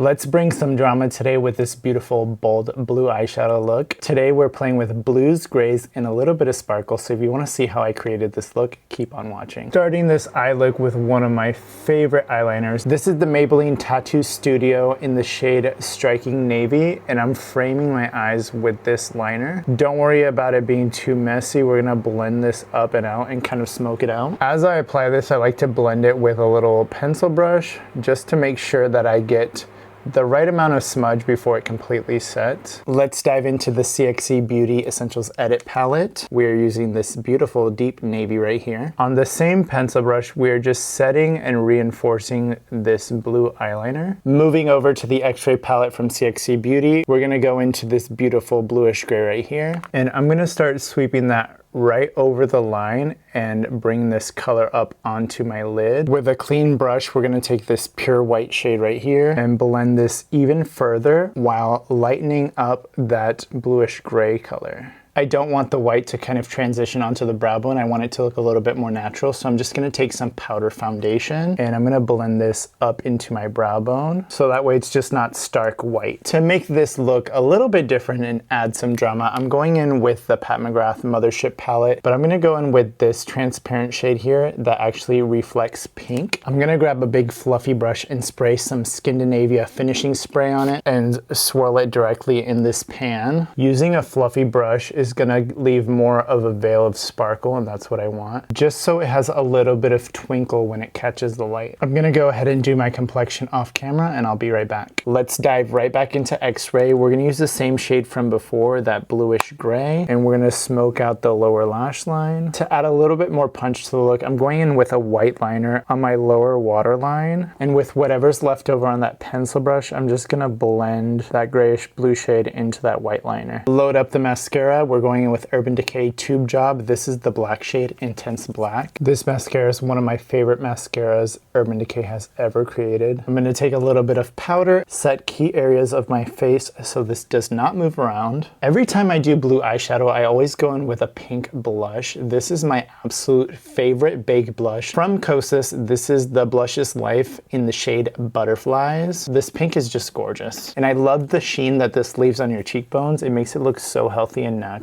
Let's bring some drama today with this beautiful bold blue eyeshadow look. Today we're playing with blues, grays, and a little bit of sparkle, so if you want to see how I created this look, keep on watching. Starting this eye look with one of my favorite eyeliners. This is the Maybelline Tattoo Studio in the shade Striking Navy, and I'm framing my eyes with this liner. Don't worry about it being too messy. We're gonna blend this up and out and kind of smoke it out. As I apply this, I like to blend it with a little pencil brush just to make sure that I get the right amount of smudge before it completely sets. Let's dive into the CXC Beauty Essentials Edit palette. We're using this beautiful deep navy right here. On the same pencil brush, we're just setting and reinforcing this blue eyeliner. Moving over to the X-Ray palette from CXC Beauty, we're gonna go into this beautiful bluish gray right here. And I'm gonna start sweeping that right over the line and bring this color up onto my lid. With a clean brush, we're gonna take this pure white shade right here and blend this even further while lightening up that bluish gray color. I don't want the white to kind of transition onto the brow bone. I want it to look a little bit more natural. So I'm just gonna take some powder foundation and I'm gonna blend this up into my brow bone. So that way it's just not stark white. To make this look a little bit different and add some drama, I'm going in with the McGrath Mothership palette, but I'm gonna go in with this transparent shade here that actually reflects pink. I'm gonna grab a big fluffy brush and spray some Skindinavia finishing spray on it and swirl it directly in this pan. Using a fluffy brush is gonna leave more of a veil of sparkle, and that's what I want, just so it has a little bit of twinkle when it catches the light. I'm gonna go ahead and do my complexion off camera and I'll be right back. Let's dive right back into X-Ray. We're gonna use the same shade from before, that bluish gray, and we're gonna smoke out the lower lash line. To add a little bit more punch to the look, I'm going in with a white liner on my lower waterline, and with whatever's left over on that pencil brush, I'm just gonna blend that grayish blue shade into that white liner. Load up the mascara. We're going in with Urban Decay Tube Job. This is the black shade, Intense Black. This mascara is one of my favorite mascaras Urban Decay has ever created. I'm gonna take a little bit of powder, set key areas of my face so this does not move around. Every time I do blue eyeshadow, I always go in with a pink blush. This is my absolute favorite baked blush from Kosas. This is the Blushes Life in the shade Butterflies. This pink is just gorgeous. And I love the sheen that this leaves on your cheekbones. It makes it look so healthy and natural.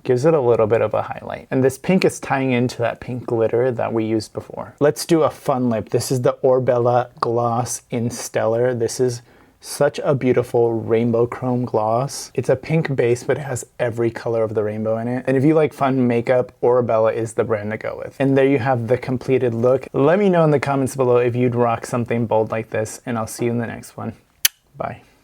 Gives it a little bit of a highlight. And this pink is tying into that pink glitter that we used before. Let's do a fun lip. This is the Orebella Gloss in Stellar. This is such a beautiful rainbow chrome gloss. It's a pink base, but it has every color of the rainbow in it. And if you like fun makeup, Orebella is the brand to go with. And there you have the completed look. Let me know in the comments below if you'd rock something bold like this, and I'll see you in the next one. Bye.